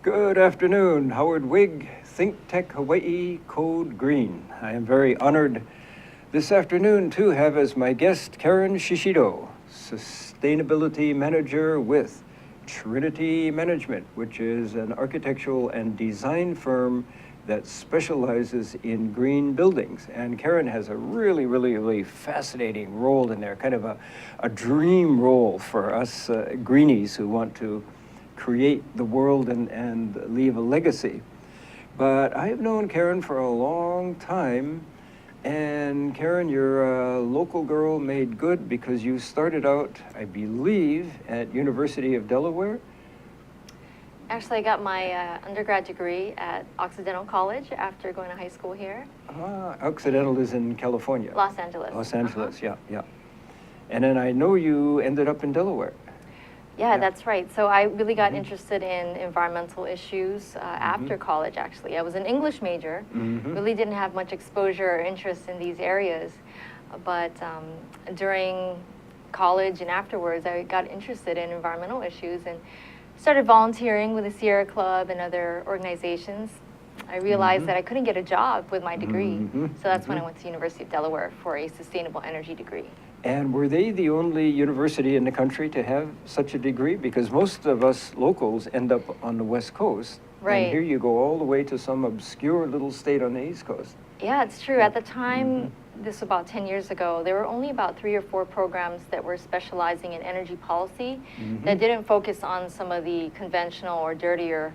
Good afternoon, Howard Wigg, Think Tech Hawaii Code Green. I am very honored this afternoon to have as my guest Karen Shishido, Sustainability Manager with Trinity Management, which is an architectural and design firm that specializes in green buildings. And Karen has a really fascinating role in there, kind of a dream role for us greenies who want to create the world and leave a legacy. But I have known Karen for a long time, and Karen, you're a local girl made good because you started out, I believe, at University of Delaware. Actually, I got my undergrad degree at Occidental College after going to high school here. Occidental is in California. Los Angeles. Los Angeles, yeah. And then I know you ended up in Delaware. Yeah, that's right. So I really got interested in environmental issues after college, actually. I was an English major, really didn't have much exposure or interest in these areas. But during college and afterwards, I got interested in environmental issues and started volunteering with the Sierra Club and other organizations. I realized that I couldn't get a job with my degree, so that's when I went to University of Delaware for a sustainable energy degree. And were they the only university in the country to have such a degree? Because most of us locals end up on the West Coast. Right. And here you go all the way to some obscure little state on the East Coast. Yeah, it's true. At the time, this was about 10 years ago, there were only about 3 or 4 programs that were specializing in energy policy that didn't focus on some of the conventional or dirtier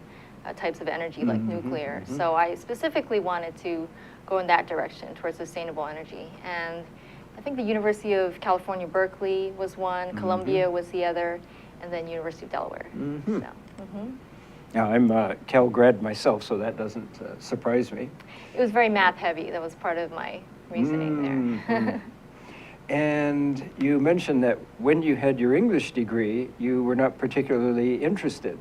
types of energy like nuclear. So I specifically wanted to go in that direction towards sustainable energy. And I think the University of California, Berkeley was one, Columbia was the other, and then University of Delaware. Now, I'm a Cal grad myself, so that doesn't surprise me. It was very math heavy. That was part of my reasoning there. And you mentioned that when you had your English degree, you were not particularly interested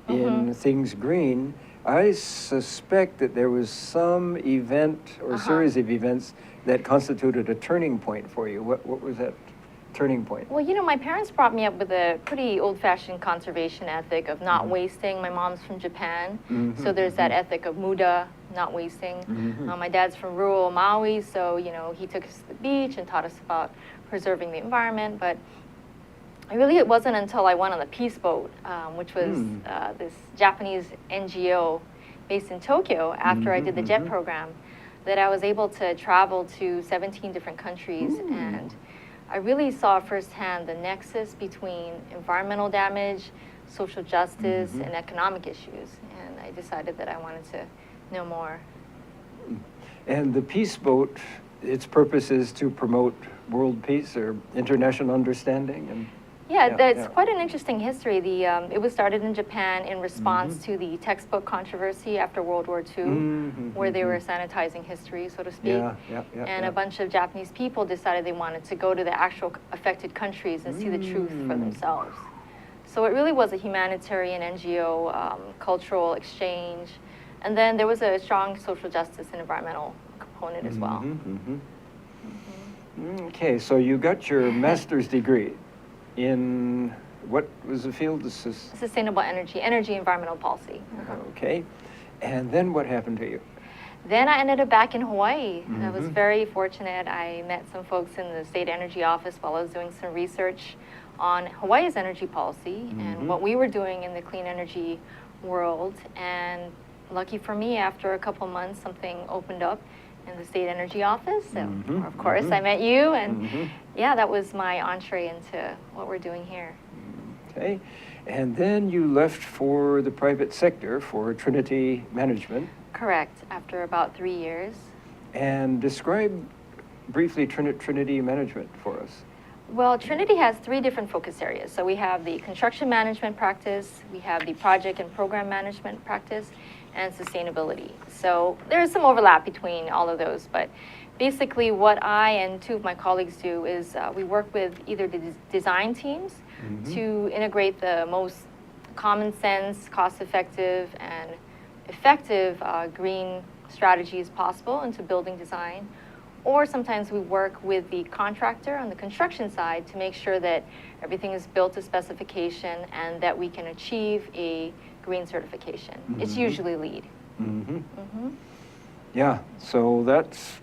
in things green. I suspect that there was some event or series of events that constituted a turning point for you. What was that turning point? Well, you know, my parents brought me up with a pretty old-fashioned conservation ethic of not wasting. My mom's from Japan, so there's that ethic of muda, not wasting. My dad's from rural Maui, so, you know, he took us to the beach and taught us about preserving the environment. But it wasn't until I went on the Peace Boat, which was this Japanese NGO based in Tokyo after I did the JET program, that I was able to travel to 17 different countries. And I really saw firsthand the nexus between environmental damage, social justice, and economic issues. And I decided that I wanted to know more. And the Peace Boat, its purpose is to promote world peace or international understanding? And it's quite an interesting history. It was started in Japan in response to the textbook controversy after World War II, where they were sanitizing history, so to speak. And a bunch of Japanese people decided they wanted to go to the actual affected countries and see the truth for themselves. So it really was a humanitarian NGO, cultural exchange. And then there was a strong social justice and environmental component as well. Okay, so you got your master's degree in what was the field? Sustainable energy environmental policy. Okay, and then what happened to you? Then I ended up back in Hawaii. I was very fortunate. I met some folks in the state energy office while I was doing some research on Hawaii's energy policy and what we were doing in the clean energy world. And lucky for me, after a couple months, something opened up in the state energy office. So, of course, I met you, and that was my entree into what we're doing here. Okay, and then you left for the private sector for Trinity Management. Correct, after about 3 years. And describe briefly Trinity Management for us. Well, Trinity has 3 different focus areas. So we have the construction management practice, we have the project and program management practice, and sustainability. So there's some overlap between all of those, but basically what I and 2 of my colleagues do is we work with either the design teams to integrate the most common sense, cost-effective, and effective green strategies possible into building design, or sometimes we work with the contractor on the construction side to make sure that everything is built to specification and that we can achieve a green certification. It's usually LEED. Yeah, so that's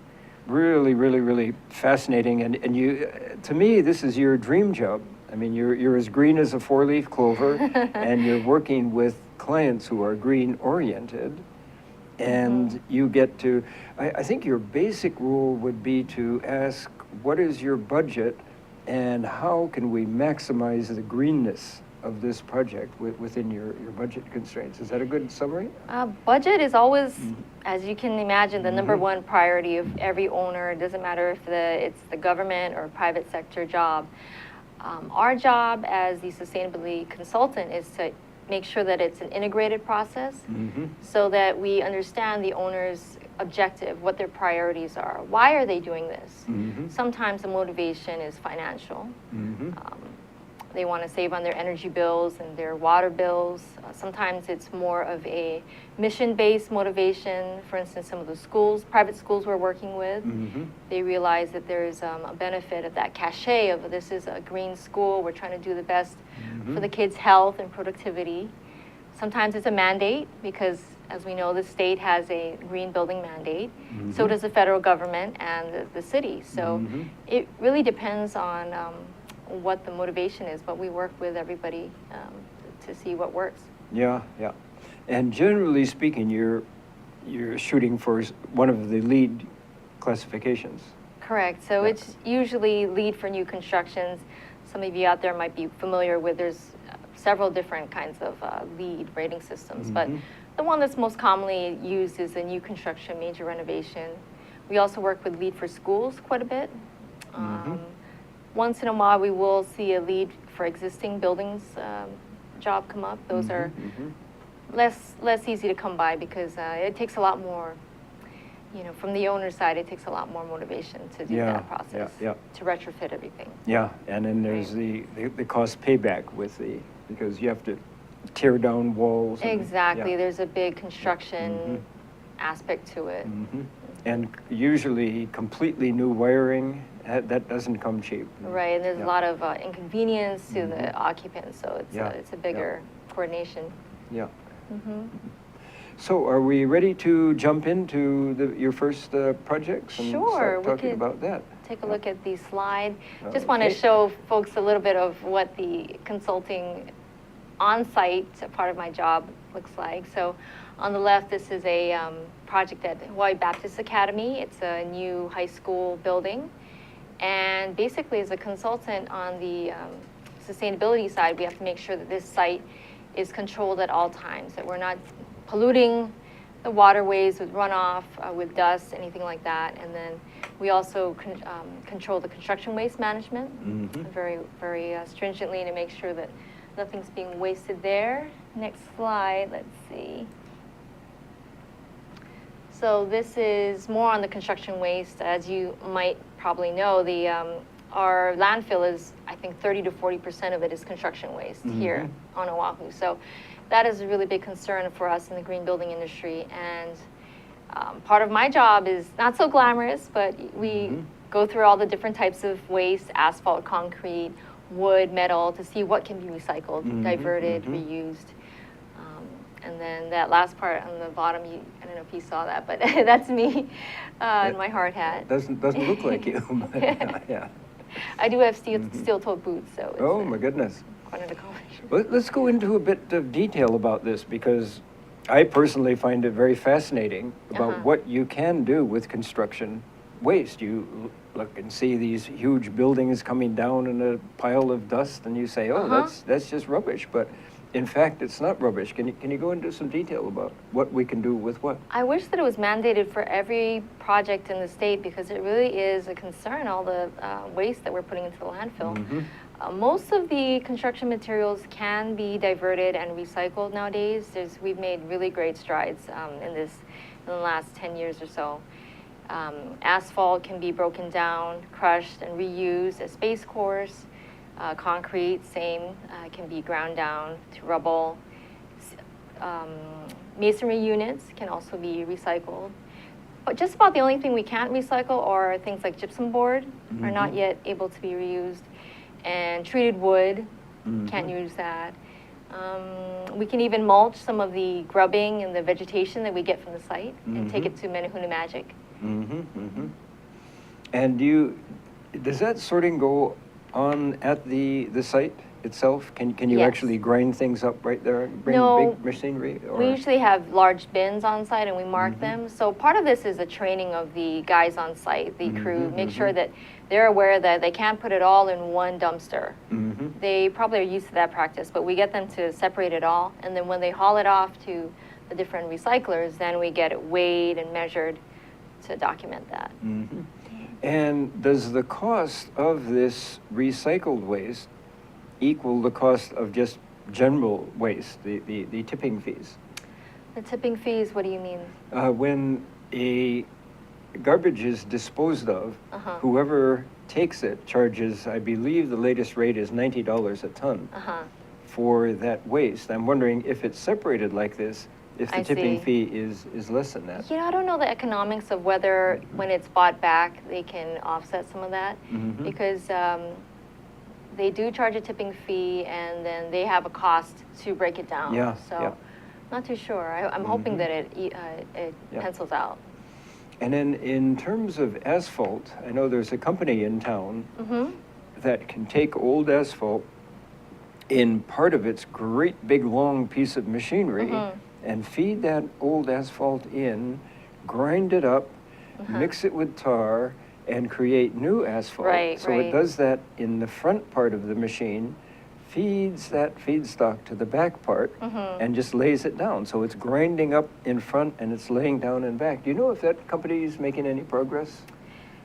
really, really, really fascinating. And you, to me, this is your dream job. I mean, you're as green as a four-leaf clover, and you're working with clients who are green-oriented, and you get to, I think your basic rule would be to ask, what is your budget, and how can we maximize the greenness of this project within your budget constraints? Is that a good summary? Budget is always, as you can imagine, the number one priority of every owner. It doesn't matter if it's the government or a private sector job. Our job as the sustainability consultant is to make sure that it's an integrated process so that we understand the owner's objective, what their priorities are. Why are they doing this? Sometimes the motivation is financial. They want to save on their energy bills and their water bills. Sometimes it's more of a mission-based motivation. For instance, some of the schools, private schools we're working with, they realize that there's a benefit of that cachet of this is a green school. We're trying to do the best for the kids' health and productivity. Sometimes it's a mandate because, as we know, the state has a green building mandate. So does the federal government and the city. So it really depends on what the motivation is, but we work with everybody to see what works. Yeah, yeah. And generally speaking, you're shooting for one of the LEED classifications. Correct. So it's usually LEED for new constructions. Some of you out there might be familiar with, there's several different kinds of LEED rating systems, but the one that's most commonly used is a new construction, major renovation. We also work with LEED for schools quite a bit. Once in a while, we will see a LEED for existing buildings job come up. Those are less easy to come by because it takes a lot more, from the owner's side, it takes a lot more motivation to do that process, to retrofit everything. Yeah, and then there's the cost payback because you have to tear down walls. Exactly, there's a big construction aspect to it. And usually completely new wiring, that doesn't come cheap. Right, and there's a lot of inconvenience to the occupants, so it's a bigger coordination. Yeah. So are we ready to jump into your first projects and start talking about that? Take a look at the slide. Just want to show folks a little bit of what the consulting on-site part of my job looks like. So on the left, this is a project at Hawaii Baptist Academy. It's a new high school building. And basically, as a consultant on the sustainability side, we have to make sure that this site is controlled at all times, that we're not polluting the waterways with runoff, with dust, anything like that. And then we also control the construction waste management very, very stringently to make sure that nothing's being wasted there. Next slide, let's see. So this is more on the construction waste. As you might probably know, our landfill is, I think, 30 to 40% of it is construction waste here on Oahu. So that is a really big concern for us in the green building industry. And part of my job is not so glamorous, but we go through all the different types of waste, asphalt, concrete, wood, metal, to see what can be recycled, diverted, reused. And then that last part on the bottom, I don't know if you saw that, but that's me in my hard hat. Doesn't look like you. But, yeah. I do have steel-toed boots, so it's my goodness. quite an accomplishment. Let's go into a bit of detail about this, because I personally find it very fascinating about what you can do with construction waste. You look and see these huge buildings coming down in a pile of dust, and you say, that's just rubbish. But in fact, it's not rubbish. Can you go into some detail about what we can do with what? I wish that it was mandated for every project in the state, because it really is a concern, all the waste that we're putting into the landfill. Most of the construction materials can be diverted and recycled nowadays. We've made really great strides in the last 10 years or so. Asphalt can be broken down, crushed, and reused as base cores. Concrete, same, can be ground down to rubble. Masonry units can also be recycled. But just about the only thing we can't recycle are things like gypsum board, are not yet able to be reused, and treated wood, can't use that. We can even mulch some of the grubbing and the vegetation that we get from the site and take it to Menehune Magic. And does that sorting go on at the site itself? Can you Yes. actually grind things up right there? Bring No, big machinery? Or? we usually have large bins on site and we mark them. So part of this is the training of the guys on site, the crew, make sure that they're aware that they can't put it all in one dumpster. They probably are used to that practice, but we get them to separate it all. And then when they haul it off to the different recyclers, then we get it weighed and measured to document that. And does the cost of this recycled waste equal the cost of just general waste, the tipping fees? The tipping fees, what do you mean? When a garbage is disposed of, whoever takes it charges, I believe the latest rate is $90 a ton for that waste. I'm wondering if it's separated like this, if the tipping fee is less than that. I don't know the economics of whether when it's bought back they can offset some of that because they do charge a tipping fee and then they have a cost to break it down. Not too sure. I'm hoping that it pencils out. And then in terms of asphalt, I know there's a company in town that can take old asphalt in part of its great big long piece of machinery and feed that old asphalt in, grind it up, mix it with tar, and create new asphalt. It does that in the front part of the machine, feeds that feedstock to the back part, and just lays it down. So it's grinding up in front and it's laying down in back. Do you know if that company is making any progress?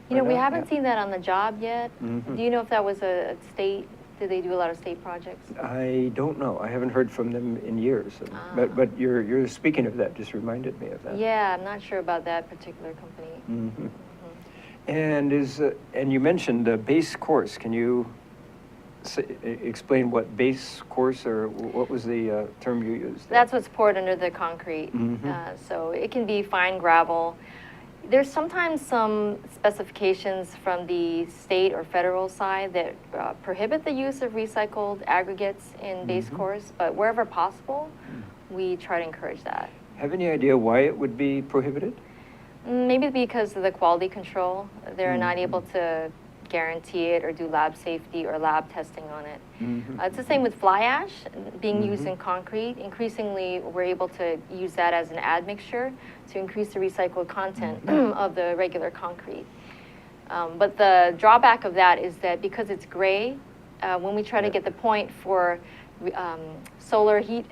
We haven't seen that on the job yet. Do you know if that was a state? Did they do a lot of state projects? I don't know. I haven't heard from them in years. But you're speaking of that, just reminded me of that. Yeah, I'm not sure about that particular company. And you mentioned a base course. Can you explain what base course, or what was the term you used? That's what's poured under the concrete. So it can be fine gravel. There's sometimes some specifications from the state or federal side that prohibit the use of recycled aggregates in base course, but wherever possible, we try to encourage that. Have any idea why it would be prohibited? Maybe because of the quality control. They're not able to guarantee it or do lab safety or lab testing on it. It's the same with fly ash being used in concrete. Increasingly, we're able to use that as an admixture to increase the recycled content of the regular concrete. But the drawback of that is that because it's gray, when we try to get the point for solar heat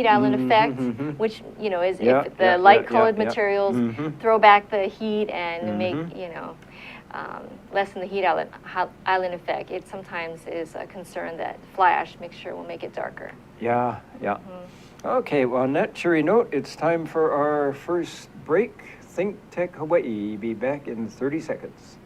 island effect, which is if the light-colored materials throw back the heat and make lessen the heat island effect. It sometimes is a concern that fly ash mixture will make it darker. Okay, well, on that cheery note, it's time for our first break. Think Tech Hawaii. Be back in 30 seconds.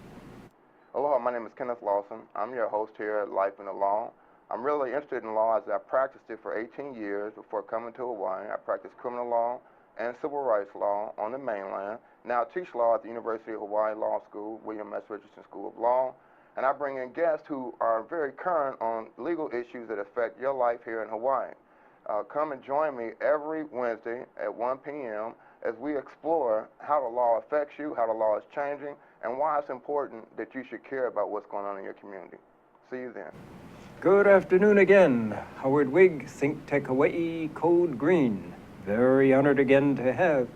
Aloha, my name is Kenneth Lawson. I'm your host here at Life in the Law. I'm really interested in law as I practiced it for 18 years before coming to Hawaii. I practiced criminal law and civil rights law on the mainland. Now I teach law at the University of Hawaii Law School, William S. Richardson School of Law, and I bring in guests who are very current on legal issues that affect your life here in Hawaii. Come and join me every Wednesday at 1 p.m. as we explore how the law affects you, how the law is changing, and why it's important that you should care about what's going on in your community. See you then. Good afternoon again. Howard Wigg, Think Tech Hawaii, Code Green. Very honored again to have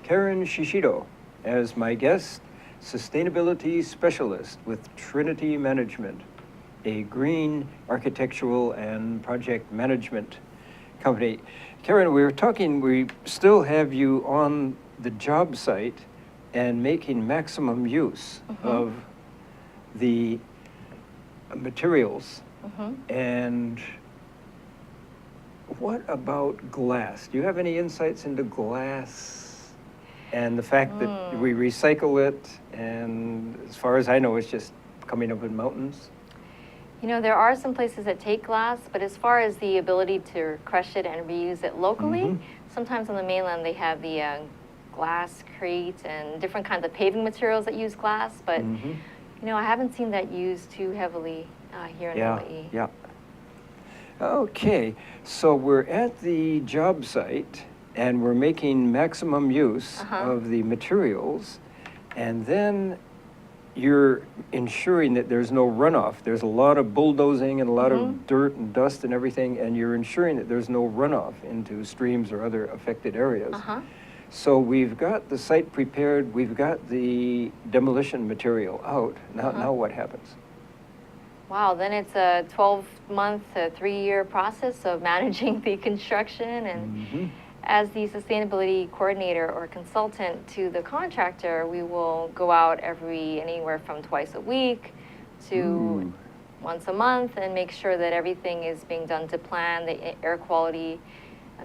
Karen Shishido as my guest, Sustainability Specialist with Trinity Management, a green architectural and project management company. Karen, we were talking, we still have you on the job site and making maximum use of the materials. And what about glass? Do you have any insights into glass and the fact that we recycle it, and as far as I know, it's just coming up in mountains? There are some places that take glass, but as far as the ability to crush it and reuse it locally, sometimes on the mainland they have the crete and different kinds of paving materials that use glass, but I haven't seen that used too heavily here in Hawaii. Yeah. Okay, so we're at the job site and we're making maximum use of the materials, and then you're ensuring that there's no runoff. There's a lot of bulldozing and a lot of dirt and dust and everything, and you're ensuring that there's no runoff into streams or other affected areas. So we've got the site prepared, we've got the demolition material out. Now what happens? Wow, then it's a 12-month to 3-year process of managing the construction. And as the sustainability coordinator or consultant to the contractor, we will go out anywhere from twice a week to once a month and make sure that everything is being done to plan, the air quality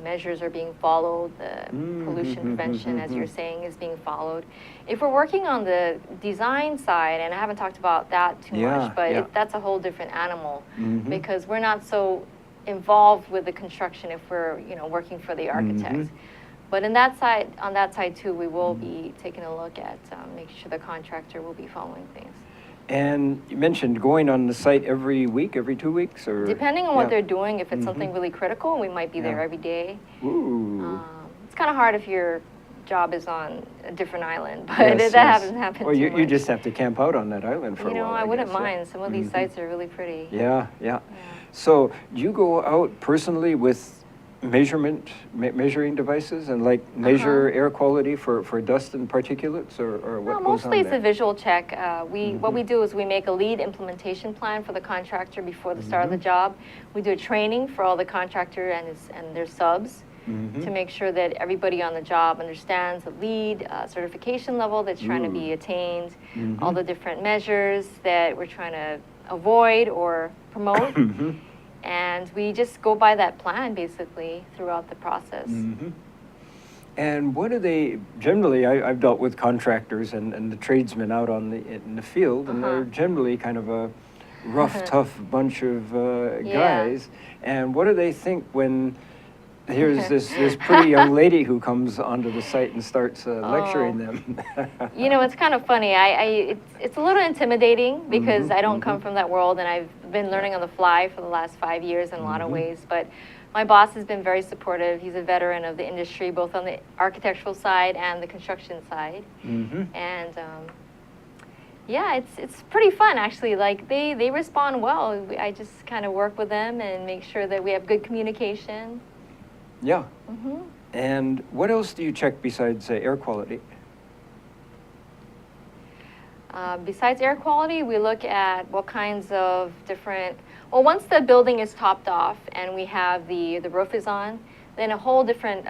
measures are being followed, the pollution prevention, as you're saying, is being followed. If we're working on the design side, and I haven't talked about that too much, but that's a whole different animal because we're not so involved with the construction if we're working for the architect. But on that side too, we will be taking a look at making sure the contractor will be following things. And you mentioned going on the site every week, every 2 weeks, or depending on what they're doing. If it's something really critical, we might be there every day. It's kind of hard if your job is on a different island, but that hasn't happened. Well, you just have to camp out on that island for a while. I wouldn't mind. Some of these sites are really pretty. Yeah. So do you go out personally with measuring devices and measure air quality for dust and particulates, or what goes on mostly it's there? a visual check. What we do is we make a lead implementation plan for the contractor before the start of the job. We do a training for all the contractor and their subs to make sure that everybody on the job understands the lead certification level that's trying to be attained, all the different measures that we're trying to avoid or promote. And we just go by that plan, basically, throughout the process. And what do they, generally, I've dealt with contractors and the tradesmen out in the field, and they're generally kind of a rough, tough bunch of guys. And what do they think when here's this pretty young lady who comes onto the site and starts lecturing them? It's kind of funny. It's a little intimidating because I don't come from that world, and I've been learning on the fly for the last 5 years in a lot of ways. But my boss has been very supportive. He's a veteran of the industry, both on the architectural side and the construction side. And it's pretty fun, actually. They respond well. I just kind of work with them and make sure that we have good communication. Yeah. And what else do you check besides air quality? Besides air quality, we look at what kinds of different, once the building is topped off and we have the roof is on, then a whole different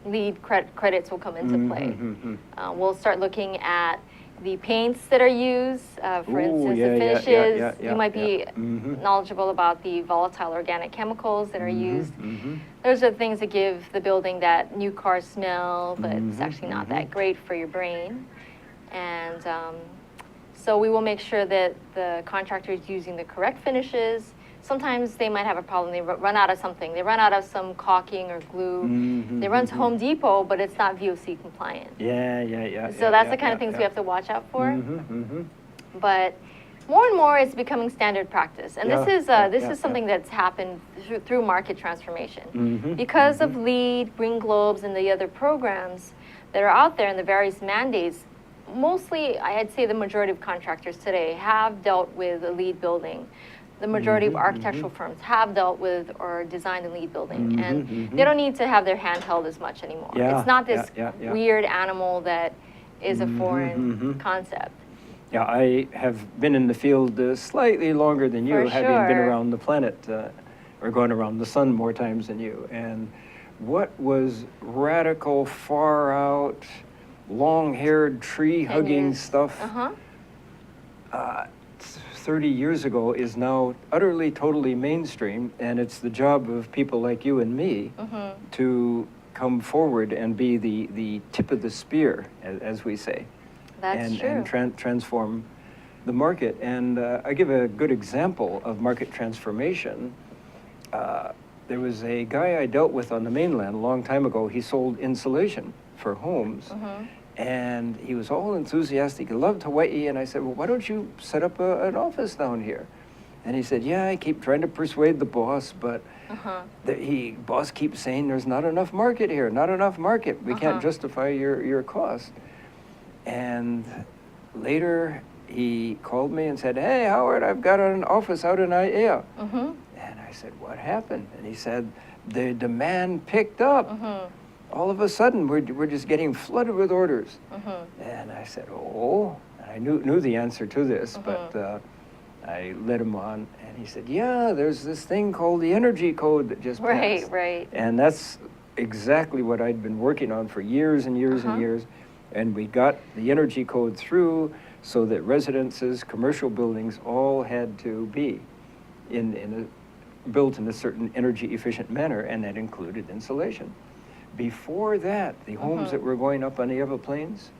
lead credits will come into play. We'll start looking at the paints that are used, for instance, the finishes. You might be knowledgeable about the volatile organic chemicals that are used. Those are the things that give the building that new car smell, but it's actually not that great for your brain. And so we will make sure that the contractor is using the correct finishes. Sometimes they might have a problem. They run out of something. They run out of some caulking or glue. They run to Home Depot, but it's not VOC compliant. So that's the kind of things we have to watch out for. But more and more, it's becoming standard practice. And this is something that's happened through market transformation. Because of LEED, Green Globes, and the other programs that are out there and the various mandates, mostly, I'd say the majority of contractors today have dealt with a LEED building. The majority of architectural firms have dealt with or designed a LEED building, and they don't need to have their hand held as much anymore. It's not this weird animal that is a foreign concept. Yeah, I have been in the field slightly longer than you, having been around the planet, or going around the sun more times than you. And what was radical, far out, long-haired, tree-hugging stuff 30 years ago is now utterly, totally mainstream, and it's the job of people like you and me to come forward and be the tip of the spear, as we say. That's true. And transform the market. And I give a good example of market transformation. There was a guy I dealt with on the mainland a long time ago. He sold insulation. for homes. And he was all enthusiastic. He loved Hawaii. And I said, well, why don't you set up an office down here? And he said, yeah, I keep trying to persuade the boss, but boss keeps saying there's not enough market here, not enough market. We can't justify your cost. And later he called me and said, hey, Howard, I've got an office out in Aiea. And I said, what happened? And he said, the demand picked up. All of a sudden, we're just getting flooded with orders. And I said, oh, and I knew the answer to this, but I led him on, and he said, yeah, there's this thing called the energy code that just passed. Right. And that's exactly what I'd been working on for years and years and years. And we got the energy code through so that residences, commercial buildings, all had to be built in a certain energy efficient manner, and that included insulation. Before that, the homes that were going up on the Ewa Plains,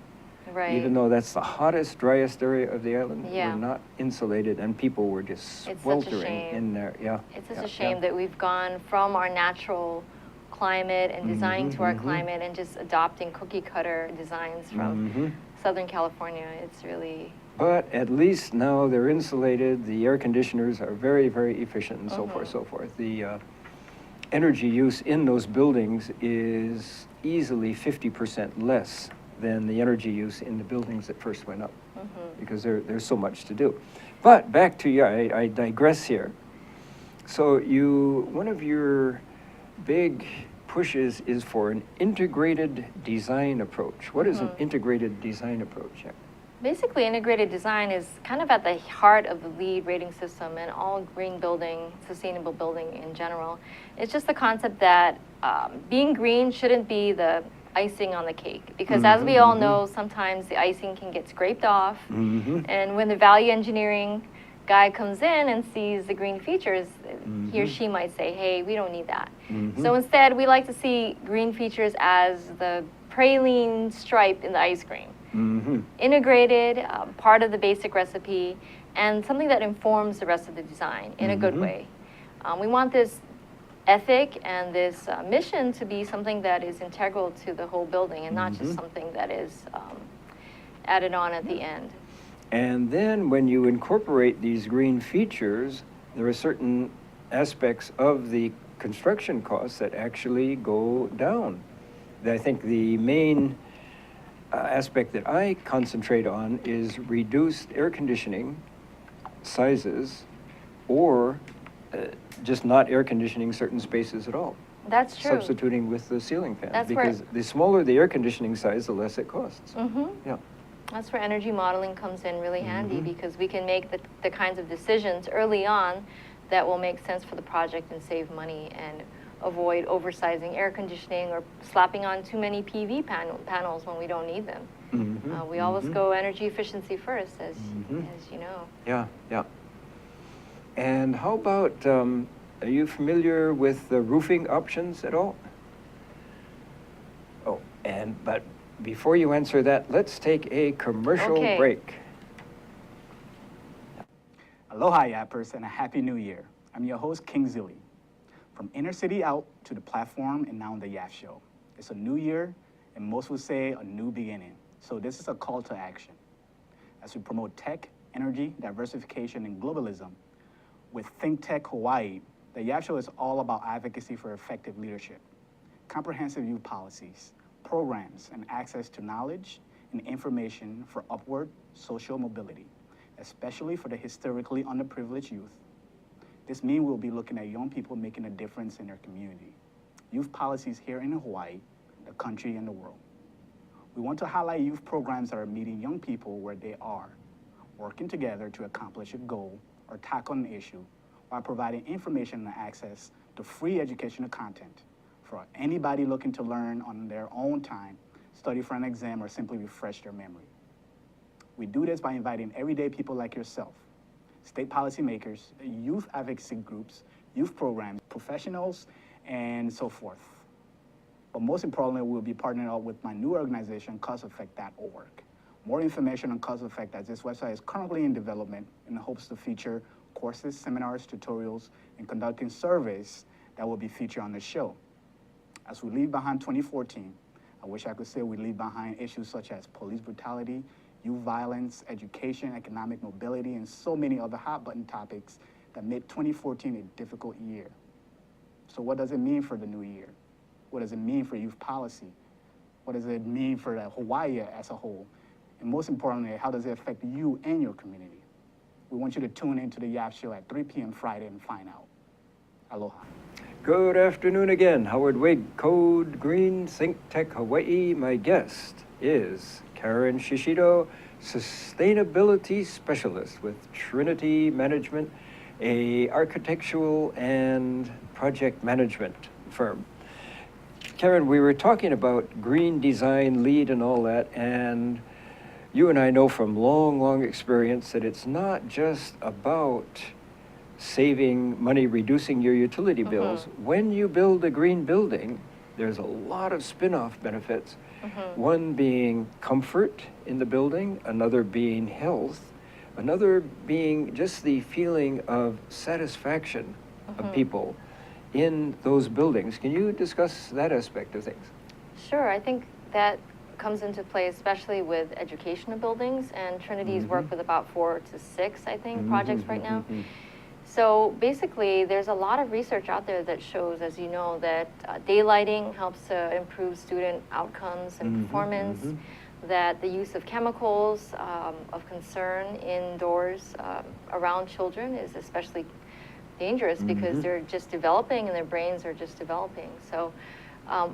even though that's the hottest, driest area of the island, were not insulated, and people were just sweltering in there. It's such a shame that we've gone from our natural climate and designing to our climate and just adopting cookie cutter designs from Southern California. It's really... But at least now they're insulated, the air conditioners are very, very efficient, and so forth. The energy use in those buildings is easily 50% less than the energy use in the buildings that first went up, because there's so much to do. But back to you, I digress here. So one of your big pushes is for an integrated design approach. What is an integrated design approach? Basically, integrated design is kind of at the heart of the LEED rating system and all green building, sustainable building in general. It's just the concept that being green shouldn't be the icing on the cake, because as we all know, sometimes the icing can get scraped off, and when the value engineering guy comes in and sees the green features, he or she might say, hey, we don't need that. So instead, we like to see green features as the praline stripe in the ice cream. Integrated, part of the basic recipe, and something that informs the rest of the design in a good way. We want this ethic and this mission to be something that is integral to the whole building, and not just something that is added on at the end. And then when you incorporate these green features, there are certain aspects of the construction costs that actually go down. I think the main aspect that I concentrate on is reduced air conditioning sizes, or just not air conditioning certain spaces at all. That's true. Substituting with the ceiling fan. That's because the smaller the air conditioning size, the less it costs. Yeah. That's where energy modeling comes in really handy, because we can make the kinds of decisions early on that will make sense for the project and save money, and avoid oversizing air conditioning or slapping on too many PV panels when we don't need them. We always go energy efficiency first, as you know. Yeah. And how about, are you familiar with the roofing options at all? Oh, but before you answer that, let's take a commercial break. Aloha, Yappers, and a Happy New Year. I'm your host, King Zilly. From inner city out to the platform and now the Yap Show. It's a new year, and most would say a new beginning. So this is a call to action. As we promote tech, energy, diversification, and globalism, with Think Tech Hawaii, the Yap Show is all about advocacy for effective leadership, comprehensive youth policies, programs, and access to knowledge and information for upward social mobility, especially for the historically underprivileged youth. This means we'll be looking at young people making a difference in their community. Youth policies here in Hawaii, the country, and the world. We want to highlight youth programs that are meeting young people where they are, working together to accomplish a goal or tackle an issue, while providing information and access to free educational content for anybody looking to learn on their own time, study for an exam, or simply refresh their memory. We do this by inviting everyday people like yourself, state policymakers, youth advocacy groups, youth programs, professionals, and so forth. But most importantly, we'll be partnering up with my new organization, causeeffect.org. More information on Cause Effect, as this website is currently in development in hopes to feature courses, seminars, tutorials, and conducting surveys that will be featured on the show. As we leave behind 2014, I wish I could say we leave behind issues such as police brutality, youth violence, education, economic mobility, and so many other hot button topics that made 2014 a difficult year. So what does it mean for the new year? What does it mean for youth policy? What does it mean for Hawaii as a whole? And most importantly, how does it affect you and your community? We want you to tune into the YAF Show at 3 p.m. Friday and find out. Aloha. Good afternoon again. Howard Wig, Code Green, Think Tech Hawaii. My guest is Karen Shishido, Sustainability Specialist with Trinity Management, a architectural and project management firm. Karen, we were talking about green design lead and all that, and you and I know from long, long experience that it's not just about saving money, reducing your utility bills. When you build a green building, there's a lot of spin-off benefits. One being comfort in the building, another being health, another being just the feeling of satisfaction of people in those buildings. Can you discuss that aspect of things? Sure, I think that comes into play especially with educational buildings, and Trinity's worked with about 4 to 6, I think, projects right now. So basically, there's a lot of research out there that shows, as you know, that daylighting helps to improve student outcomes and performance, that the use of chemicals of concern indoors around children is especially dangerous because they're just developing and their brains are just developing. So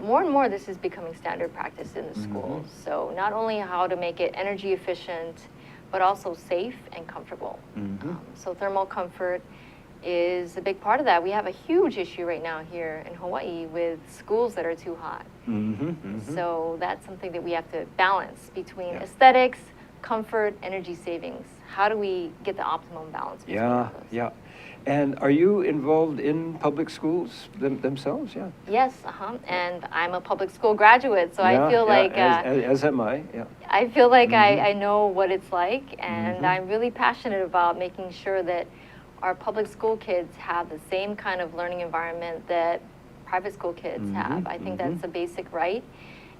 more and more this is becoming standard practice in the schools. So not only how to make it energy efficient, but also safe and comfortable. So thermal comfort is a big part of that. We have a huge issue right now here in Hawaii with schools that are too hot. So that's something that we have to balance between aesthetics, comfort, energy savings. How do we get the optimum balance between those? And are you involved in public schools themselves? Yes, and I'm a public school graduate, so I feel like as am I. I feel like I know what it's like, and I'm really passionate about making sure that our public school kids have the same kind of learning environment that private school kids have. I think that's a basic right.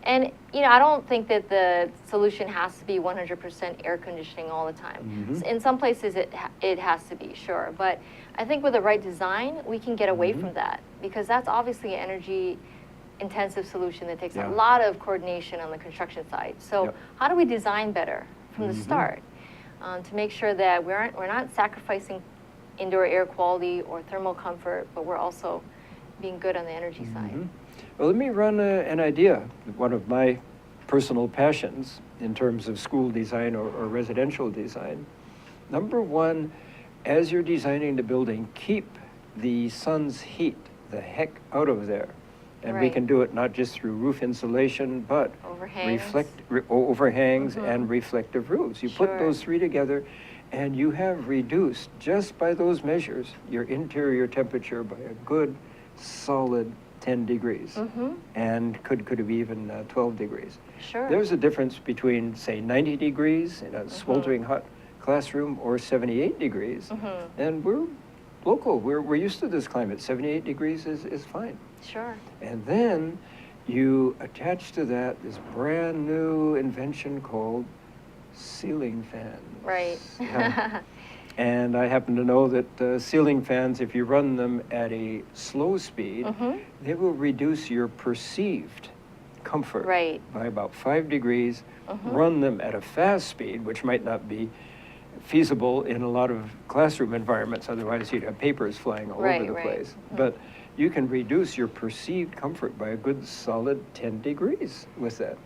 And you know, I don't think that the solution has to be 100% air conditioning all the time. In some places it has to be, sure, but I think with the right design we can get away from that, because that's obviously an energy intensive solution that takes a lot of coordination on the construction side. So how do we design better from the start to make sure that we're not sacrificing indoor air quality or thermal comfort, but we're also being good on the energy side? Well, let me run an idea. One of my personal passions in terms of school design or residential design. Number one, as you're designing the building, keep the sun's heat the heck out of there. And we can do it not just through roof insulation, but overhangs and reflective roofs. You put those three together, and you have reduced, just by those measures, your interior temperature by a good, solid 10 degrees, and could have even 12 degrees. There's a difference between, say, 90 degrees in a sweltering hot classroom or 78 degrees, and we're local. We're used to this climate. 78 degrees is fine. And then you attach to that this brand new invention called ceiling fans. And I happen to know that ceiling fans, if you run them at a slow speed, they will reduce your perceived comfort by about 5 degrees. Run them at a fast speed, which might not be feasible in a lot of classroom environments, otherwise you'd have papers flying all over the place. But you can reduce your perceived comfort by a good solid 10 degrees with that.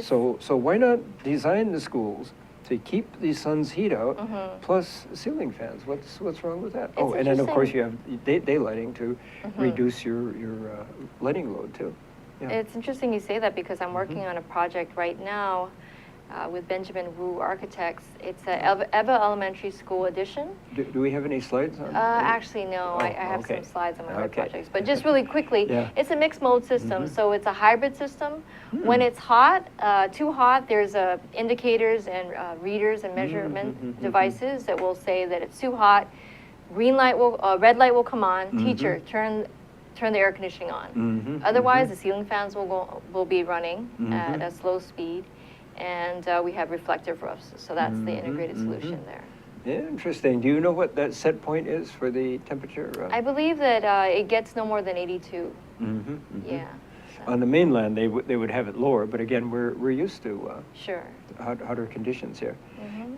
So why not design the schools to keep the sun's heat out, plus ceiling fans? What's wrong with that? And then of course you have daylighting to reduce your lighting load too. It's interesting you say that, because I'm working on a project right now with Benjamin Wu Architects. It's a Eva Elementary School addition. Do we have any slides on Actually, no. I have some slides on my other projects. But just really quickly, it's a mixed mode system. So it's a hybrid system. When it's hot, too hot, there's indicators and readers and measurement devices that will say that it's too hot. Red light will come on. Teacher, turn turn the air conditioning on. Otherwise, the ceiling fans will be running at a slow speed, and we have reflective roofs. So that's the integrated solution there. Interesting. Do you know what that set point is for the temperature? I believe that it gets no more than 82. Yeah. So. On the mainland, they would have it lower, but again, we're used to Sure. hotter conditions here.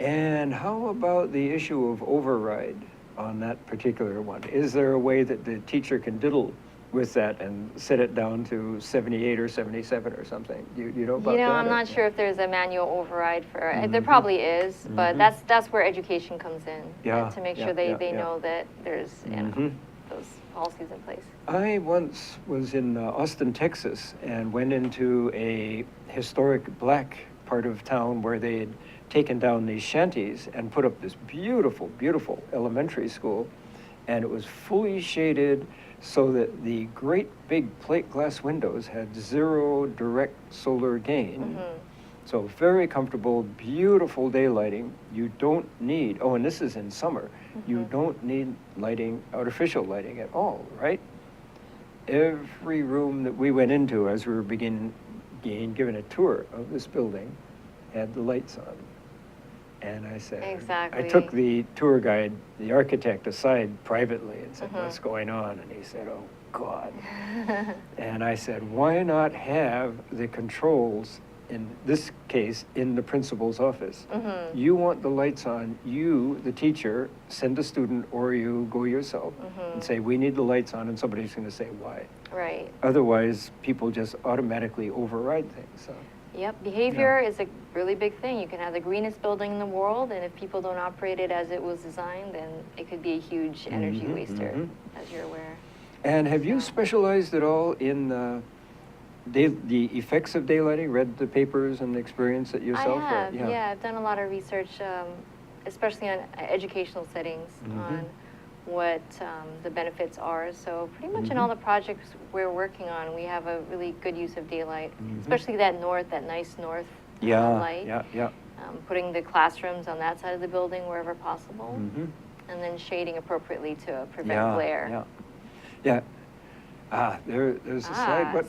And how about the issue of override on that particular one? Is there a way that the teacher can diddle with that and set it down to 78 or 77 or something? You know about that? You know, I'm not sure if there's a manual override for. There probably is, but that's where education comes in. To make sure they know that there's those policies in place. I once was in Austin, Texas, and went into a historic black part of town where they had taken down these shanties and put up this beautiful, beautiful elementary school, and it was fully shaded so that the great big plate glass windows had zero direct solar gain. So very comfortable, beautiful daylighting. You don't need, oh, and this is in summer, you don't need lighting, artificial lighting at all, right? Every room that we went into as we were given a tour of this building had the lights on. And I said, exactly. I took the tour guide, the architect, aside privately and said, what's going on? And he said, oh, God. And I said, why not have the controls, in this case, in the principal's office? You want the lights on, you, the teacher, send a student or you go yourself and say, we need the lights on, and somebody's going to say why. Right. Otherwise, people just automatically override things. So. Yep, behavior is a really big thing. You can have the greenest building in the world, and if people don't operate it as it was designed, then it could be a huge energy waster, as you're aware. And have you specialized at all in the effects of daylighting? Read the papers and experienced it yourself? I have, yeah. I've done a lot of research, especially on educational settings, on what the benefits are. So pretty much in all the projects we're working on, we have a really good use of daylight, especially that nice north light. Putting the classrooms on that side of the building wherever possible, and then shading appropriately to prevent glare. There's a slide. What?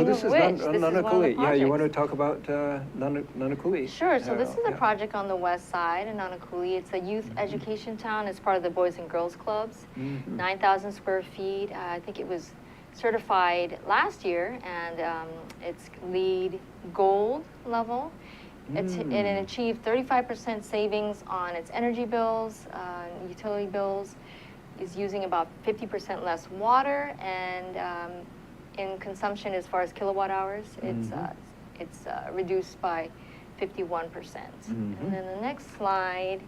This is Nanakuli. Yeah, you want to talk about Nanakuli? Sure. So this is a project on the west side in Nanakuli. It's a youth education town. It's part of the Boys and Girls Clubs. 9,000 square feet. I think it was certified last year, and it's LEED Gold level. And it achieved 35% savings on its energy bills, utility bills. Is using about 50% less water, and in consumption as far as kilowatt hours, it's reduced by 51%. And then the next slide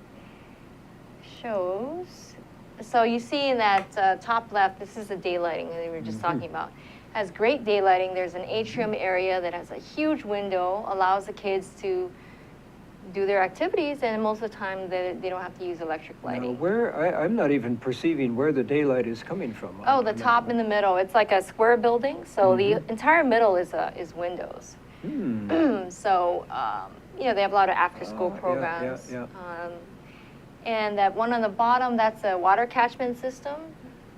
shows, so you see in that top left, this is the daylighting that we were just talking about. Has great daylighting. There's an atrium area that has a huge window, allows the kids to do their activities, and most of the time they don't have to use electric lighting. Now, I'm not even perceiving where the daylight is coming from. Oh, the top in the middle. It's like a square building, so the entire middle is windows. So they have a lot of after-school programs. And that one on the bottom, that's a water catchment system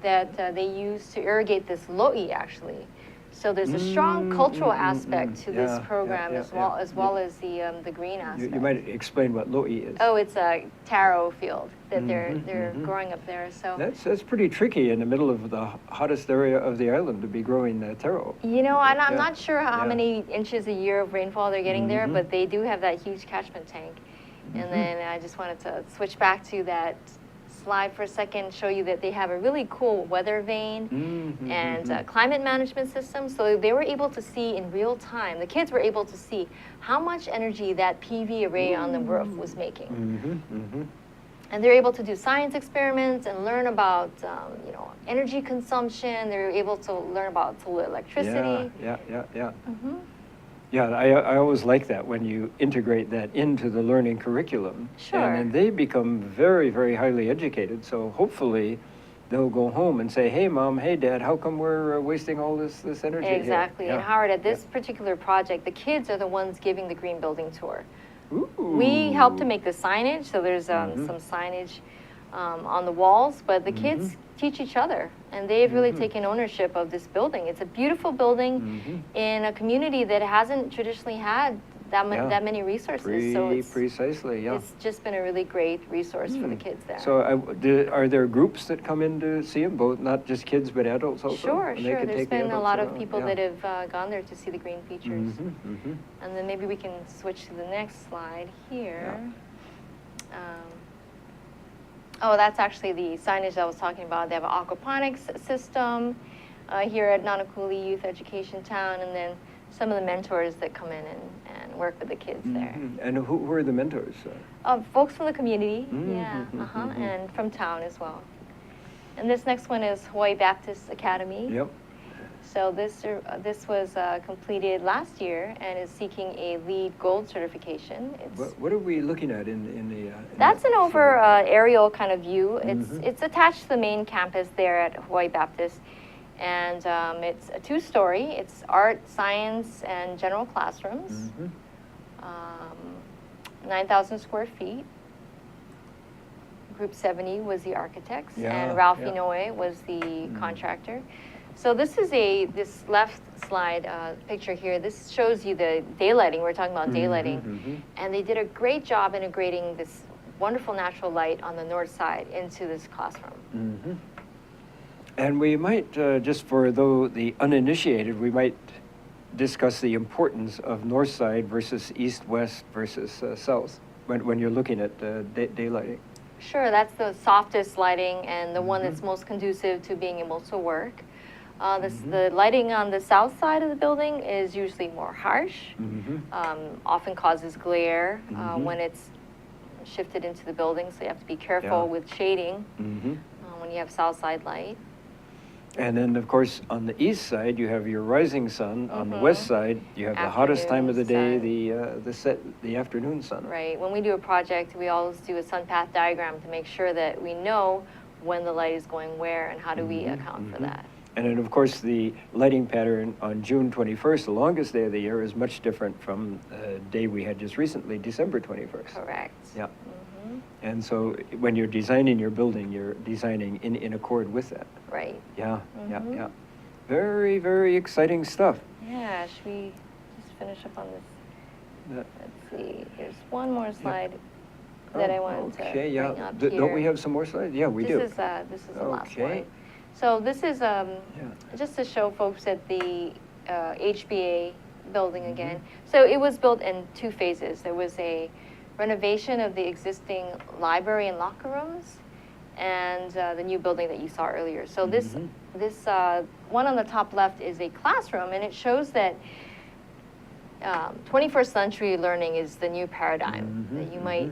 that they use to irrigate this lo'i, actually. So there's a strong cultural aspect to this program, as well as the green aspect. You might explain what lo'i is. Oh, it's a taro field that they're growing up there. So that's pretty tricky in the middle of the hottest area of the island to be growing taro. You know, I'm not sure how many inches a year of rainfall they're getting there, but they do have that huge catchment tank. And then I just wanted to switch back to that slide for a second, show you that they have a really cool weather vane and climate management system. So they were able to see in real time, the kids were able to see how much energy that PV array on the roof was making. And they're able to do science experiments and learn about energy consumption. They're able to learn about solar electricity. Yeah, I always like that when you integrate that into the learning curriculum. Sure. And they become very, very highly educated. So hopefully they'll go home and say, hey, Mom, hey, Dad, how come we're wasting all this energy Exactly. here? And Howard, at this particular project, the kids are the ones giving the green building tour. Ooh. We helped to make the signage, so there's some signage on the walls, but the kids teach each other, and they've really taken ownership of this building. It's a beautiful building in a community that hasn't traditionally had that many resources. So it's, precisely, yeah. it's just been a really great resource for the kids there. So are there groups that come in to see them, both not just kids but adults also? Sure, And they sure. can There's take the been a adults lot of around? people Yeah. that have gone there to see the green features. And then maybe we can switch to the next slide here. Oh, that's actually the signage I was talking about. They have an aquaponics system here at Nanakuli Youth Education Town, and then some of the mentors that come in and work with the kids there. And who are the mentors? Folks from the community, and from town as well. And this next one is Hawaii Baptist Academy. Yep. So this was completed last year and is seeking a LEED Gold certification. What are we looking at in the? That's an over aerial kind of view. It's attached to the main campus there at Hawaii Baptist, and it's a 2-story. It's art, science, and general classrooms. 9,000 square feet. Group 70 was the architects, and Ralph Inoue was the contractor. So this is this left slide picture here. This shows you the daylighting. We're talking about daylighting. And they did a great job integrating this wonderful natural light on the north side into this classroom. And we might, just for the uninitiated, we might discuss the importance of north side versus east-west versus south when you're looking at daylighting. Sure, that's the softest lighting and the one that's most conducive to being able to work. The lighting on the south side of the building is usually more harsh, often causes glare when it's shifted into the building, so you have to be careful with shading when you have south side light. And then, of course, on the east side, you have your rising sun. On the west side, you have the hottest time of the day, the afternoon sun. Right. When we do a project, we always do a sun path diagram to make sure that we know when the light is going where and how do we account for that. And then, of course, the lighting pattern on June 21st, the longest day of the year, is much different from the day we had just recently, December 21st. Correct. Yeah. And so when you're designing your building, you're designing in accord with that. Right. Yeah, yeah. Very, very exciting stuff. Yeah, should we just finish up on this? Let's see, here's one more slide that I wanted to bring up here. Don't we have some more slides? Yeah, we do. This is the last one. So this is just to show folks at the HBA building again. So it was built in 2 phases. There was a renovation of the existing library and locker rooms, and the new building that you saw earlier. So this one on the top left is a classroom, and it shows that 21st century learning is the new paradigm that you might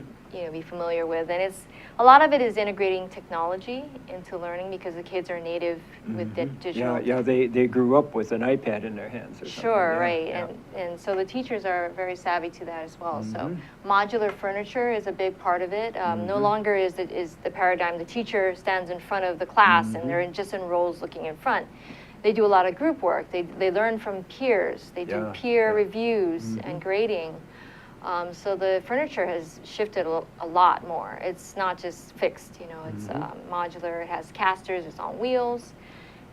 be familiar with, and a lot of it is integrating technology into learning because the kids are native with digital. Yeah, they grew up with an iPad in their hands or something. Sure, right, and so the teachers are very savvy to that as well. So modular furniture is a big part of it. No longer is the paradigm the teacher stands in front of the class and they're just in rows looking in front. They do a lot of group work. They learn from peers. They do peer reviews and grading. So the furniture has shifted a lot more. It's not just fixed, it's modular. It has casters, it's on wheels.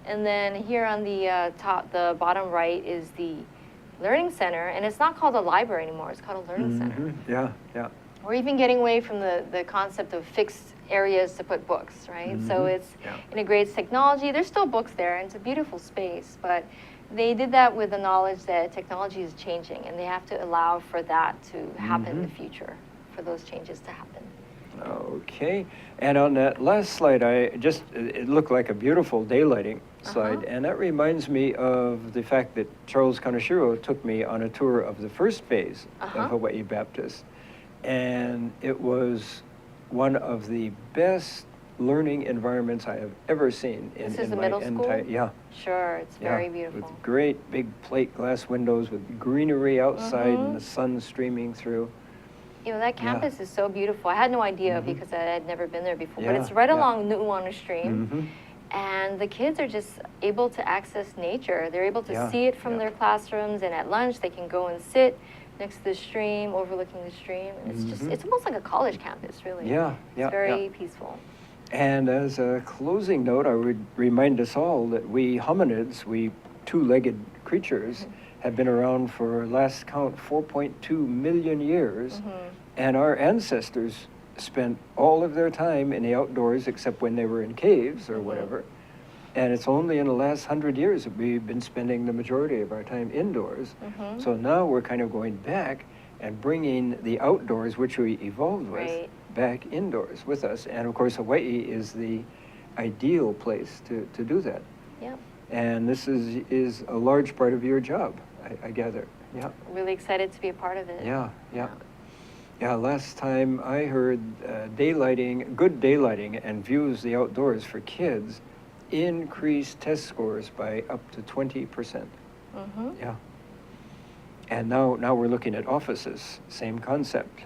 And then here on the the bottom right is the learning center, and it's not called a library anymore, it's called a learning center. Yeah. We're even getting away from the concept of fixed areas to put books, right? So it integrates technology. There's still books there, and it's a beautiful space, but they did that with the knowledge that technology is changing, and they have to allow for that to happen in the future, for those changes to happen. Okay, and on that last slide, it looked like a beautiful daylighting slide, and that reminds me of the fact that Charles Kaneshiro took me on a tour of the first phase of Hawaii Baptist, and it was one of the best learning environments I have ever seen in This is the my middle entire school? Sure, it's very beautiful. With great big plate glass windows with greenery outside and the sun streaming through. That campus is so beautiful. I had no idea because I had never been there before, but it's right along Nu'uanu Stream. And the kids are just able to access nature. They're able to see it from their classrooms, and at lunch they can go and sit next to the stream, overlooking the stream. And it's almost like a college campus, really. It's very peaceful. And as a closing note, I would remind us all that we hominids, we two-legged creatures, have been around for last count 4.2 million years, and our ancestors spent all of their time in the outdoors except when they were in caves or whatever. And it's only in the last 100 years that we've been spending the majority of our time indoors. So now we're kind of going back and bringing the outdoors, which we evolved with, back indoors with us. And of course, Hawaii is the ideal place to do that. Yep. And this is a large part of your job, I gather. Yeah. Really excited to be a part of it. Yeah, yeah. Yeah, last time I heard daylighting, good daylighting and views the outdoors for kids increase test scores by up to 20%. Yeah. And now we're looking at offices, same concept.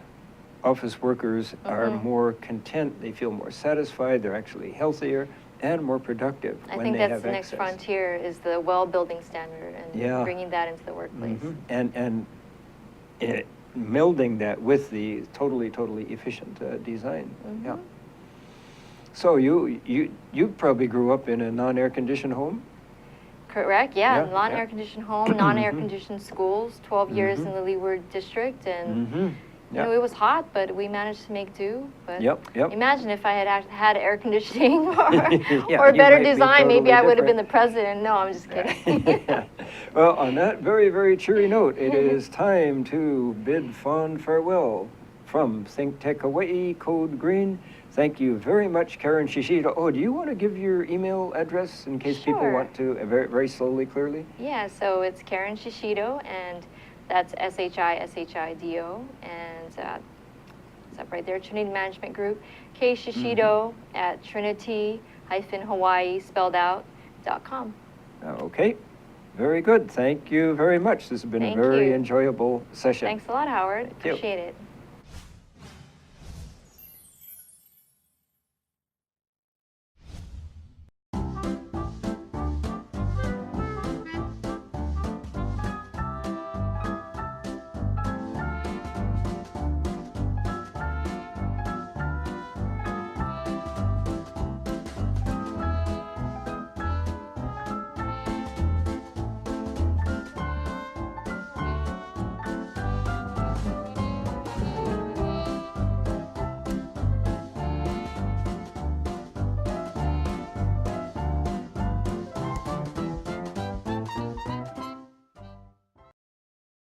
Office workers are more content, they feel more satisfied, they're actually healthier and more productive I when think they that's have the access. next frontier is the well building standard and bringing that into the workplace. And melding that with the totally efficient design. Yeah. So you probably grew up in a non-air conditioned home? Correct, yeah. Yeah, Non-air conditioned home, non-air conditioned schools, 12 years in the Leeward District, and you know, it was hot, but we managed to make do. But imagine if I had air conditioning or better design, maybe I would have been the president. No, I'm just kidding. Well, on that very cheery note, it is time to bid fond farewell from Think Tech Hawaii, Code Green. Thank you very much, Karen Shishido. Oh, do you want to give your email address in case people want to, very slowly, clearly? Yeah, so it's Karen Shishido, and that's Shishido, and it's up right there, Trinity Management Group, K Shishido at Trinity-Hawaii spelled out.com. Okay, very good. Thank you very much. This has been a very enjoyable session. Thanks a lot, Howard. Appreciate it.